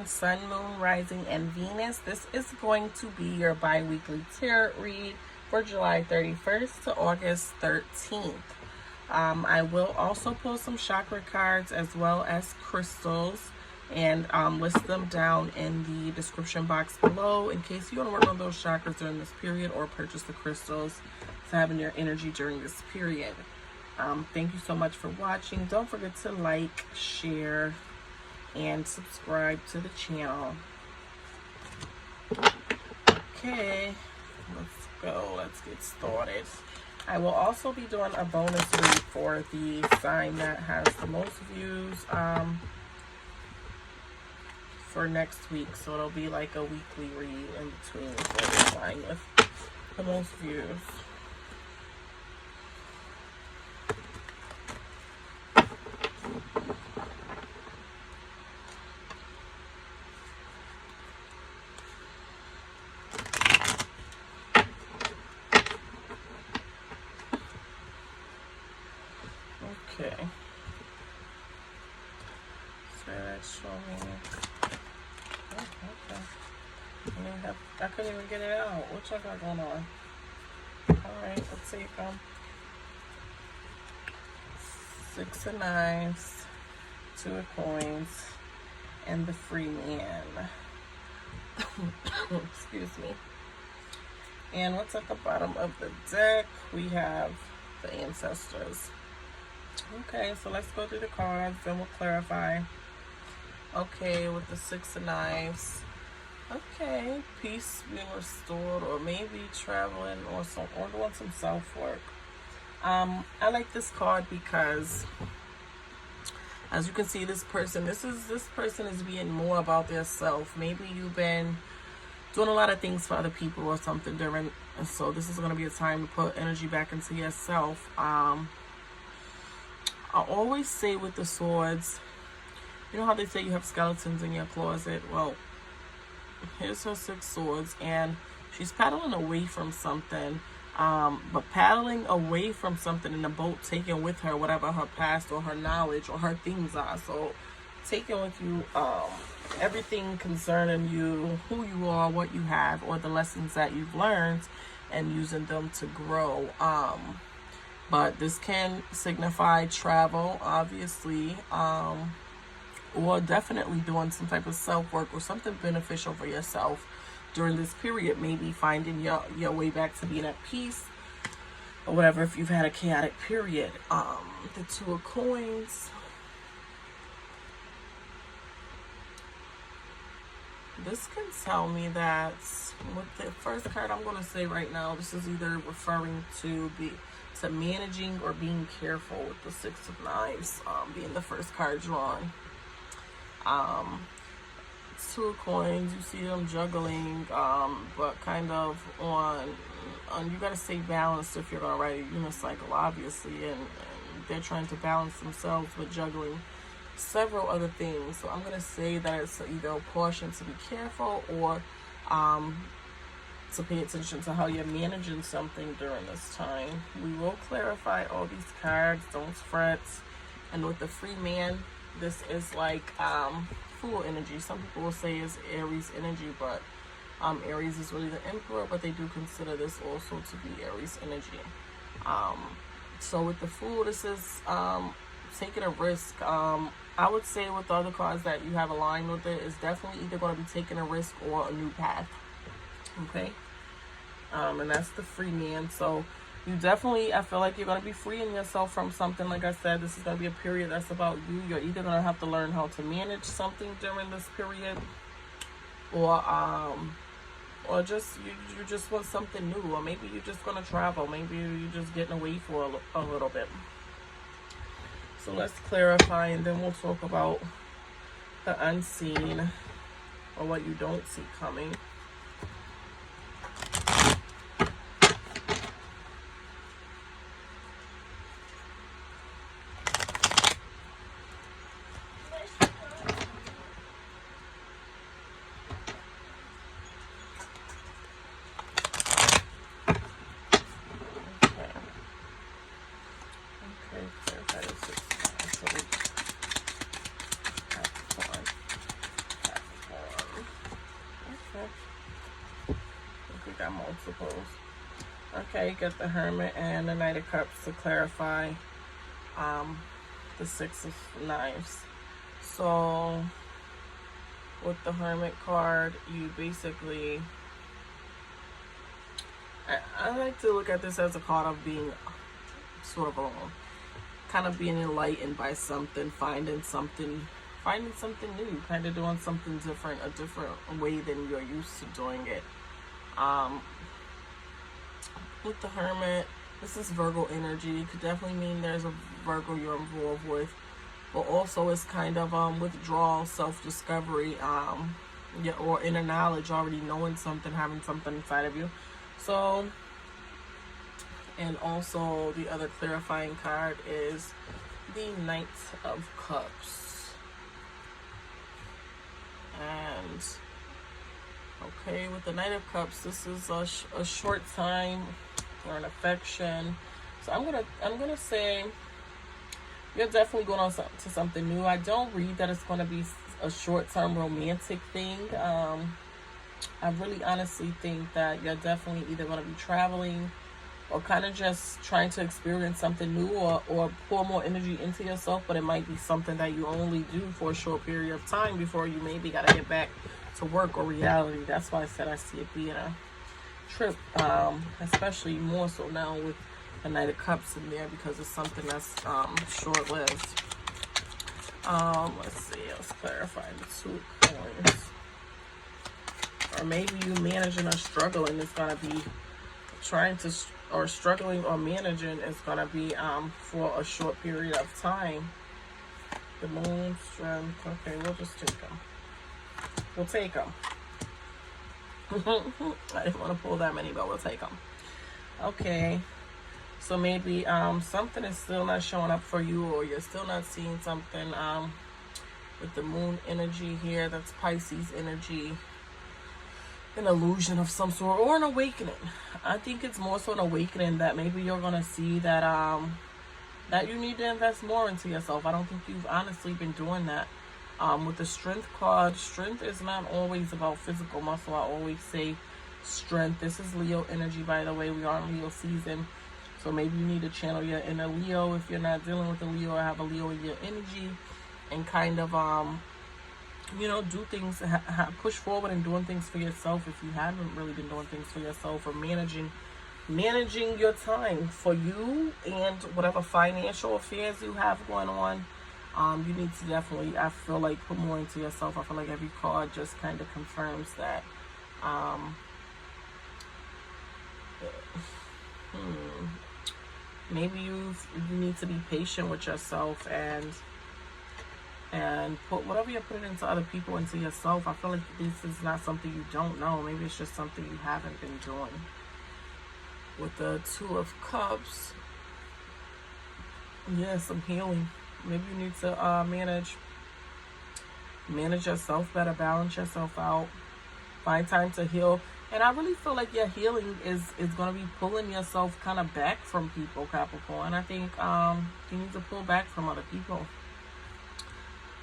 Sun, Moon, Rising, and Venus. This is going to be your bi-weekly tarot read for July 31st to August 13th. I will also pull some chakra cards as well as crystals and list them down in the description box below in case you want to work on those chakras during this period or purchase the crystals to have in your energy during this period. Thank you so much for watching. Don't forget to like, share, and subscribe to the channel. Okay, let's go. Let's get started. I will also be doing a bonus read for the sign that has the most views for next week. So it'll be like a weekly read in between for the sign with the most views. Okay, so that's showing. Oh, okay. I couldn't even get it out. What y'all got going on? Alright, let's take Six of Knives, Two of Coins, and the Free Man. Excuse me. And what's at the bottom of the deck? We have the Ancestors. Okay, so let's go through the cards and we'll clarify. Okay, with the Six of Knives. Okay, peace being restored, or maybe traveling or doing some self-work. I like this card because, as you can see, this person is being more about their self. Maybe you've been doing a lot of things for other people or something during, so this is going to be a time to put energy back into yourself. I always say with the swords, you know how they say you have skeletons in your closet? Well, here's her 6 swords, and she's paddling away from something, but paddling away from something in the boat, taking with her whatever her past or her knowledge or her things are. So taking with you everything concerning you, who you are, what you have, or the lessons that you've learned, and using them to grow. But this can signify travel, obviously, or definitely doing some type of self-work or something beneficial for yourself during this period. Maybe finding your way back to being at peace or whatever if you've had a chaotic period. The Two of Coins. This can tell me that with the first card I'm going to say right now, this is either referring to managing or being careful, with the Six of Knives being the first card drawn. Two of Coins, you see them juggling, but kind of on you got to stay balanced if you're going to write a unicycle, obviously, and they're trying to balance themselves but juggling several other things. So I'm going to say that it's either a caution to be careful or to pay attention to how you're managing something during this time. We will clarify all these cards, don't fret. And with the Free Man, this is like Fool energy. Some people will say it's Aries energy, but Aries is really the Emperor, but they do consider this also to be Aries energy. So with the Fool, this is taking a risk. I would say with the other cards that you have aligned with it, is definitely either going to be taking a risk or a new path. Okay, and that's the Free Man. So you definitely, I feel like you're going to be freeing yourself from something. Like I said, this is going to be a period that's about you. You're either going to have to learn how to manage something during this period, or just you just want something new, or maybe you're just going to travel. Maybe you're just getting away for a little bit. So let's clarify, and then we'll talk about the unseen, or what you don't see coming. Pentacles. Okay, get the Hermit and the Knight of Cups to clarify the Six of Knives. So with the Hermit card, you basically, I like to look at this as a card of being sort of alone, kind of being enlightened by something, finding something new, kind of doing something different, a different way than you're used to doing it. With the Hermit, this is Virgo energy. It could definitely mean there's a Virgo you're involved with, but also it's kind of withdrawal, self-discovery, yeah, or inner knowledge, already knowing something, having something inside of you. So, and also the other clarifying card is the Knight of Cups. And okay, with the Knight of Cups, this is a short time or an affection. So I'm gonna say you're definitely going on to something new. I don't read that it's going to be a short-term romantic thing. I really honestly think that you're definitely either going to be traveling or kind of just trying to experience something new, or pour more energy into yourself, but it might be something that you only do for a short period of time before you maybe got to get back to work or reality. That's why I said I see it being a trip, especially more so now with the Knight of Cups in there, because it's something that's short-lived. Let's see, let's clarify the Two of Coins. Or maybe you managing or struggling is going to be or struggling or managing is going to be for a short period of time. The Moon, Strength. Okay, we'll just take them. We'll take them. I didn't want to pull that many, but we'll take them. Okay. So maybe something is still not showing up for you, or you're still not seeing something with the Moon energy here. That's Pisces energy. An illusion of some sort, or an awakening. I think it's more so an awakening that maybe you're going to see that that you need to invest more into yourself. I don't think you've honestly been doing that. With the Strength card, strength is not always about physical muscle. I always say strength. This is Leo energy, by the way. We are in Leo season. So maybe you need to channel your inner Leo if you're not dealing with a Leo or have a Leo in your energy, and kind of, you know, do things, push forward and doing things for yourself if you haven't really been doing things for yourself, or managing your time for you and whatever financial affairs you have going on. You need to definitely, I feel like, put more into yourself. I feel like every card just kind of confirms that. Maybe you need to be patient with yourself and put whatever you're putting into other people into yourself. I feel like this is not something you don't know. Maybe it's just something you haven't been doing. With the Two of Cups, yeah, some healing. Maybe you need to manage yourself better, balance yourself out, find time to heal. And I really feel like your healing is going to be pulling yourself kind of back from people, Capricorn. I think you need to pull back from other people.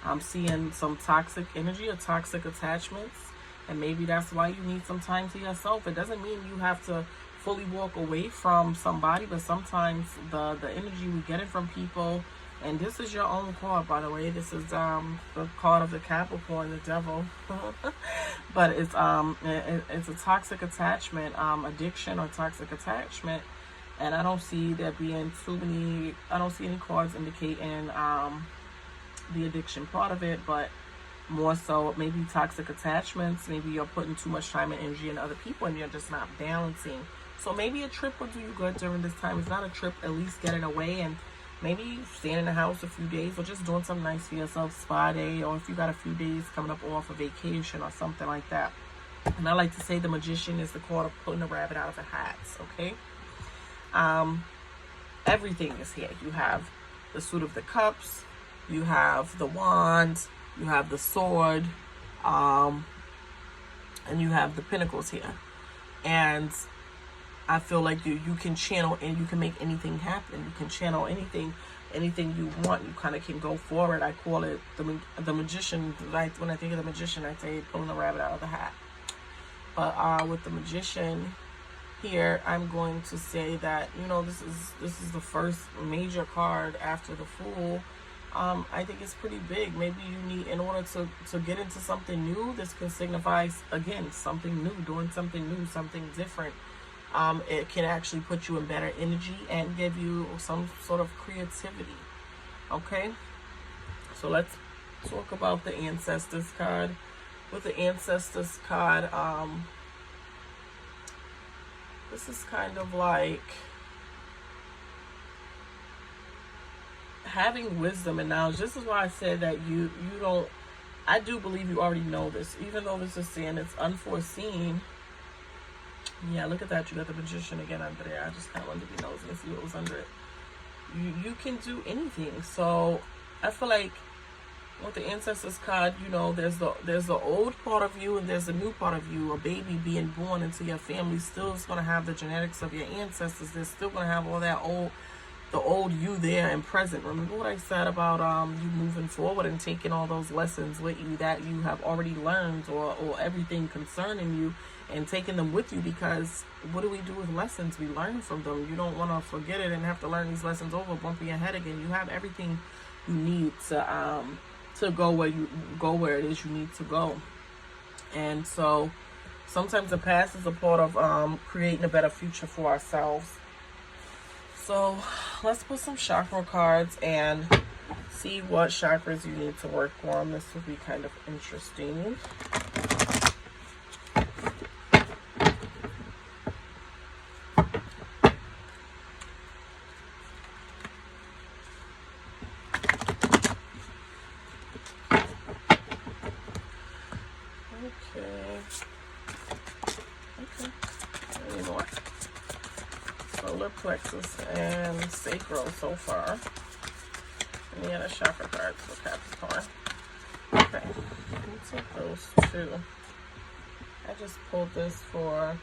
I'm seeing some toxic energy or toxic attachments, and maybe that's why you need some time to yourself. It doesn't mean you have to fully walk away from somebody, but sometimes the energy we get it from people. And this is your own card, by the way. This is the card of the Capricorn, the Devil. But it's a toxic attachment, addiction or toxic attachment. And I don't see there being too many. I don't see any cards indicating the addiction part of it, but more so maybe toxic attachments. Maybe you're putting too much time and energy into other people, and you're just not balancing. So maybe a trip will do you good during this time. It's not a trip, at least getting away and maybe staying in the house a few days, or just doing something nice for yourself, spa day, or if you got a few days coming up off a vacation or something like that. And I like to say the Magician is the card of pulling a rabbit out of a hat, okay? Everything is here. You have the Suit of the Cups, you have the Wand, you have the Sword, and you have the Pentacles here. And I feel like you can channel and you can make anything happen. You can channel anything you want. You kind of can go forward. I call it the Magician. When I think of the Magician, I say pulling the rabbit out of the hat. But with the Magician, here, I'm going to say that, you know, this is the first major card after the Fool. I think it's pretty big. Maybe you need, in order to get into something new, this can signify, again, something new, doing something new, something different. It can actually put you in better energy and give you some sort of creativity. Okay? So let's talk about the Ancestors card. With the Ancestors card, this is kind of like having wisdom and knowledge. This is why I said that you don't, I do believe you already know this, even though this is saying it's unforeseen. Yeah, look at that. You got the Magician again under there. I just kind of wanted to be nosy and see what was under it. You can do anything. So I feel like with the Ancestors card, you know, there's the old part of you and there's a new part of you. A baby being born into your family still is going to have the genetics of your ancestors. They're still going to have all that the old you there and present. Remember what I said about you moving forward and taking all those lessons with you that you have already learned, or everything concerning you, and taking them with you, because what do we do with lessons? We learn from them. You don't want to forget it and have to learn these lessons over, bumping your head again. You have everything you need to go where it is you need to go. And so sometimes the past is a part of creating a better future for ourselves. So let's put some chakra cards and see what chakras you need to work on. This would be kind of interesting. Plexus and sacral so far. And the other chakra cards for Capricorn. Okay, let me take those two. I just pulled this for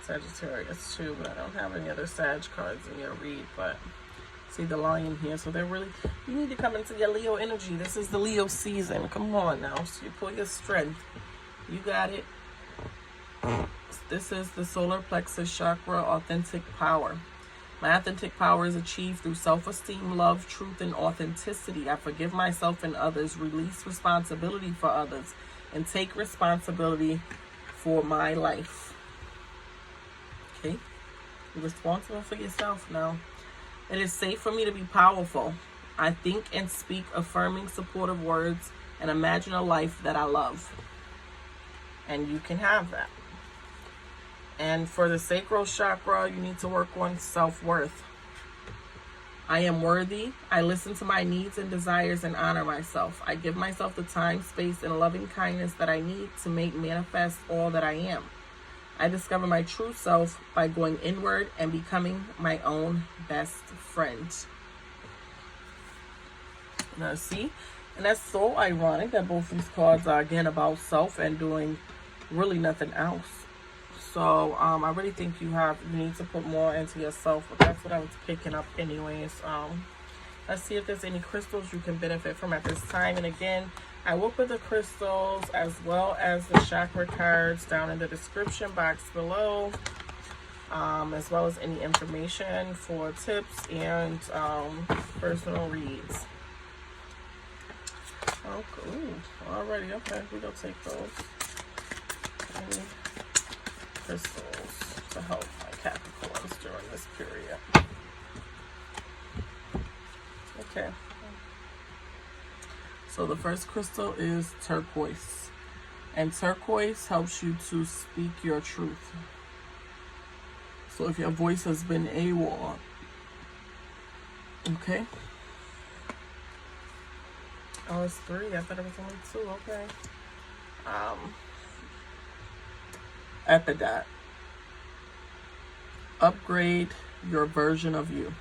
Sagittarius too, but I don't have any other Sag cards in your read. But see the Lion here, so they're really, you need to come into your Leo energy. This is the Leo season. Come on now, so you pull your strength. You got it. This is the solar plexus chakra, authentic power. My authentic power is achieved through self-esteem, love, truth, and authenticity. I forgive myself and others, release responsibility for others, and take responsibility for my life. Okay? You're responsible for yourself now. It is safe for me to be powerful. I think and speak affirming, supportive words and imagine a life that I love. And you can have that. And for the sacral chakra, you need to work on self-worth. I am worthy. I listen to my needs and desires and honor myself. I give myself the time, space, and loving kindness that I need to make manifest all that I am. I discover my true self by going inward and becoming my own best friend. Now see, and that's so ironic that both these cards are again about self and doing really nothing else. So I really think you need to put more into yourself, but that's what I was picking up anyways. Let's see if there's any crystals you can benefit from at this time. And again, I will put the crystals as well as the chakra cards down in the description box below, as well as any information for tips and personal reads. Okay, ooh, already, okay, we're gonna take those. Crystals to help my Capricorns during this period. Okay. So the first crystal is turquoise. And turquoise helps you to speak your truth. So if your voice has been AWOL, okay. Oh, it's 3. I thought it was only 2. Okay. Epidote. Upgrade your version of you.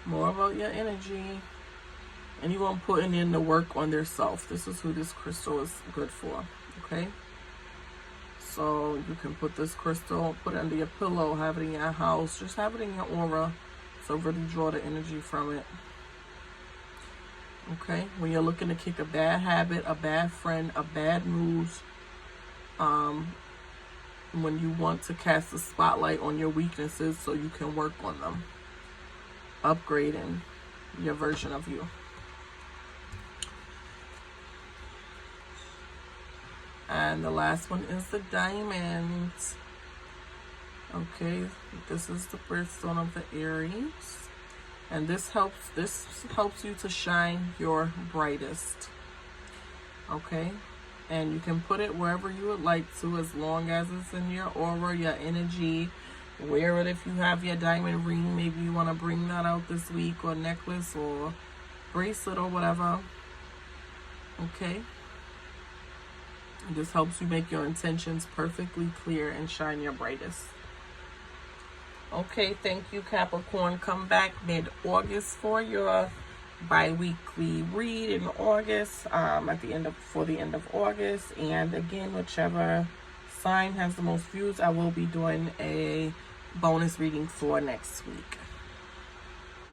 More about your energy. Anyone putting in the work on their self. This is who this crystal is good for. Okay. So you can put this crystal, put it under your pillow, have it in your house, just have it in your aura. So really draw the energy from it. Okay, when you're looking to kick a bad habit, a bad friend, a bad mood, when you want to cast the spotlight on your weaknesses so you can work on them, upgrading your version of you. And the last one is the diamond. Okay, this is the birthstone of the Aries, and this helps you to shine your brightest. Okay, and you can put it wherever you would like to, as long as it's in your aura, your energy. Wear it if you have your diamond ring. Maybe you want to bring that out this week, or necklace or bracelet or whatever. Okay. This helps you make your intentions perfectly clear and shine your brightest. Okay, thank you, Capricorn. Come back mid-August for your bi-weekly read in August, for the end of August. And again, whichever sign has the most views, I will be doing a bonus reading for next week.